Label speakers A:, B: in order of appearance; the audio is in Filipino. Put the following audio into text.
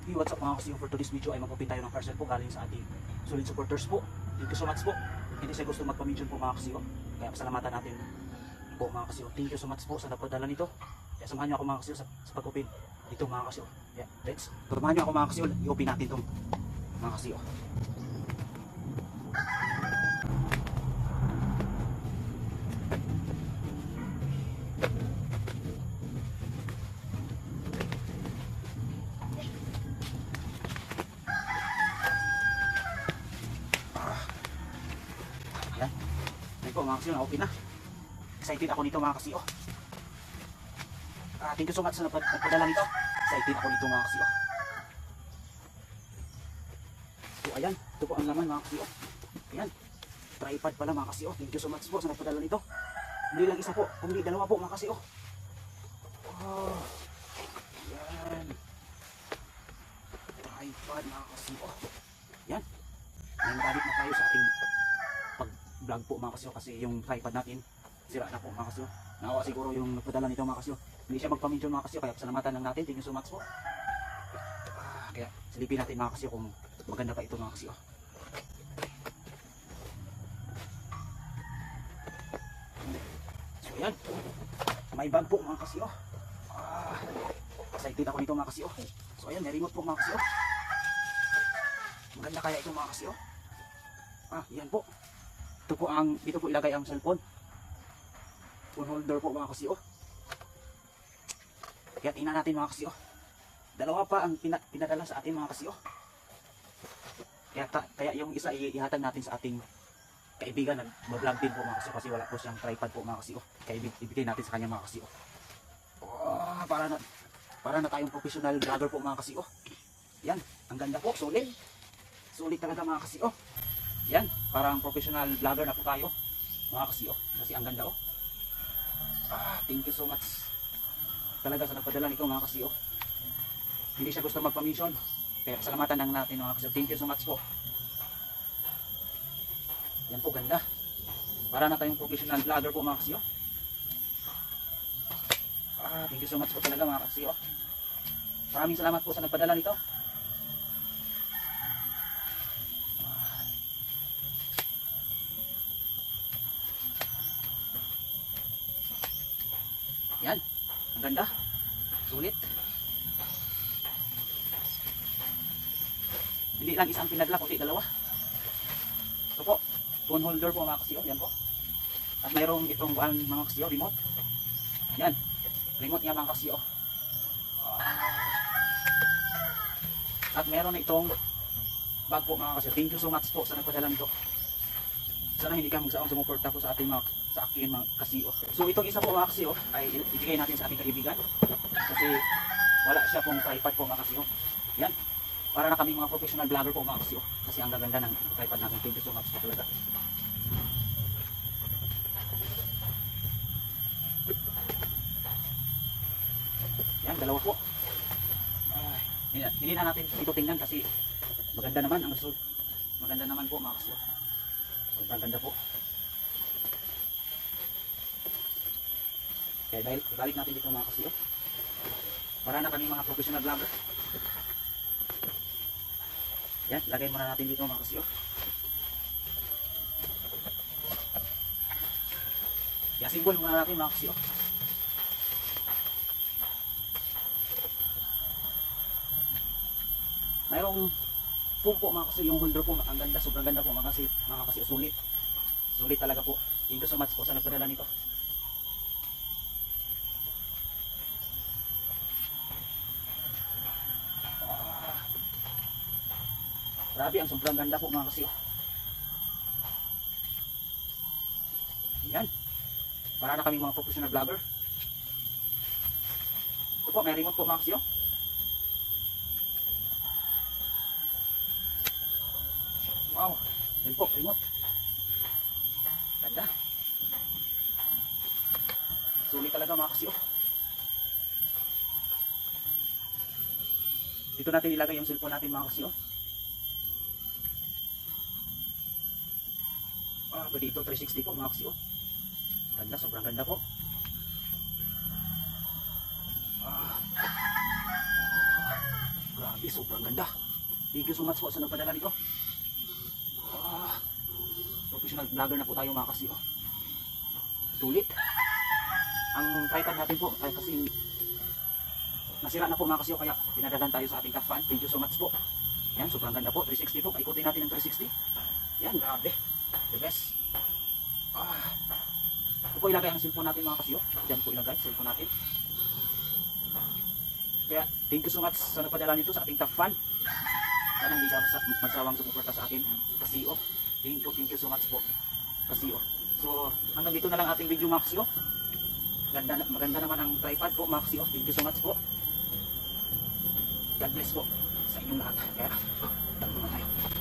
A: Hey, what's up mga kasi, for today's video ay mag-open tayo ng parcel po galing sa ating solid supporters po. Thank you so much po. Hindi siya gusto magpa-mention po mga kasi, kaya pasalamatan natin po mga kasi. Thank you so much po sa napadala nito. Kaya samahan niyo ako mga kasi sa pag-open dito mga kasi. Yeah, let's samahan niyo ako mga kasi, i-open natin itong mga kasi. Yan. Yan po mga kasi, na-open na. Excited ako nito mga kasi. Thank you so much sa nagpadala nito. Excited ako nito mga kasi. So ayan, ito po ang laman mga kasi. Ayan, tripod pala mga kasi. Thank you so much po sa nagpadala nito. Hindi lang isa po, kundi dalawa po mga kasi. Yan. Tripod mga kasi. Yan. Ngayon balik na tayo sa ating pag-vlog po mga kasi. Kasi yung tripod natin sira na po mga kasi. Naawa siguro yung nagpadala nito mga kasi. Hindi siya magpa-mention mga kasi. Kaya pasalamatan lang natin. Thank you so much po. Kaya silipin natin mga kasi kung maganda pa ito mga kasi. So yan. May bag po mga kasi. Excited ako nito mga kasi. So ayan, may remote po mga kasi. Maganda kaya ito mga kasi. Yan po. Dito po ilagay ang cellphone. Phone holder po mga kasi. Kaya tingnan natin mga kasi. Dalawa pa ang pinadala sa atin mga kasi. Kaya yung isa ihatag natin sa ating kaibigan. Mag-vlog din po mga kasi. Kasi wala po siyang tripod po mga kasi. Kaya ibigay natin sa kanya mga kasi. Para na tayong professional vlogger po mga kasi. Yan, ang ganda po, solid. Solid talaga mga kasi. Yan, parang professional vlogger na po tayo mga kasi. Kasi ang ganda. Thank you so much talaga sa nagpadala nito mga kasi. Hindi siya gusto magpa-mission, kaya salamatan lang natin mga kasi. Thank you so much po. Yan po, ganda. Para na tayong professional vlogger po mga kasi. Thank you so much po talaga mga kasi. Maraming salamat po sa nagpadala nito. Yan, ang ganda. Sulit. Hindi lang isang pinadala, kundi dalawa. Ito po, phone holder po mga kasi. Yan po. At mayroong itong mga kasi, remote. Yan, remote niya mga kasi. At meron na itong bag po mga kasi. Thank you so much po sa nagpadala nito. Sana hindi ka magsaong sumuporta po sa ating sa akin mga kasi. So itong isa po mga kasi ay ibigay natin sa ating kaibigan. Kasi wala siya pong tripod po mga kasi. Yan. Para na kami mga professional vlogger po mga kasi. Kasi ang gaganda ng tripod namin. Thank you so much po talaga. Yan, dalawa po. Hindi na natin ito tingnan kasi maganda naman ang result. Maganda naman po mga kasi. Sobrang ganda po. Kaya dahil ibalik natin dito mga kasi. Para na kami mga professional vlogger. Yan, lagay muna natin dito mga kasi. I-assemble muna natin mga kasi. Mayroong foam po mga kasi, yung holder po, ang ganda, sobrang ganda po mga kasi, sulit. Sulit talaga po. Thank you so much po sa nagpadala nito. Grabe, ang sobrang ganda po mga kasi. Yan. Para na kami mga professional vlogger. Ito po, may remote po mga kasi. Wow, yan po, remote. Ganda. Sulit talaga mga kasi. Dito natin ilagay yung cellphone natin mga kasi. Pwede ito 360 po mga kasi. Ganda, sobrang ganda po. Grabe, sobrang ganda. Thank you so much po sa nagpadala nito. Professional vlogger na po tayo mga kasi. Sulit. Ang tripod natin po ay kasi nasira na po mga kasi, kaya pinadalan tayo sa ating top fan. Thank you so much po. Yan, sobrang ganda po. 360 po. Paikutin natin ng 360. Yan, grabe. The best. Ito po ilagay ang cellphone natin mga kasi. Diyan po ilagay cellphone natin. Kaya thank you so much sa nagpadala nito sa ating top fan. Sana hindi ka magsawang sumuporta sa akin kasi thank you so much po kasi so hanggang dito na lang ating video mga kasi. Maganda naman ang tripod po mga kasi. Thank you so much po. God bless po sa inyong lahat. Kaya, dito na tayo.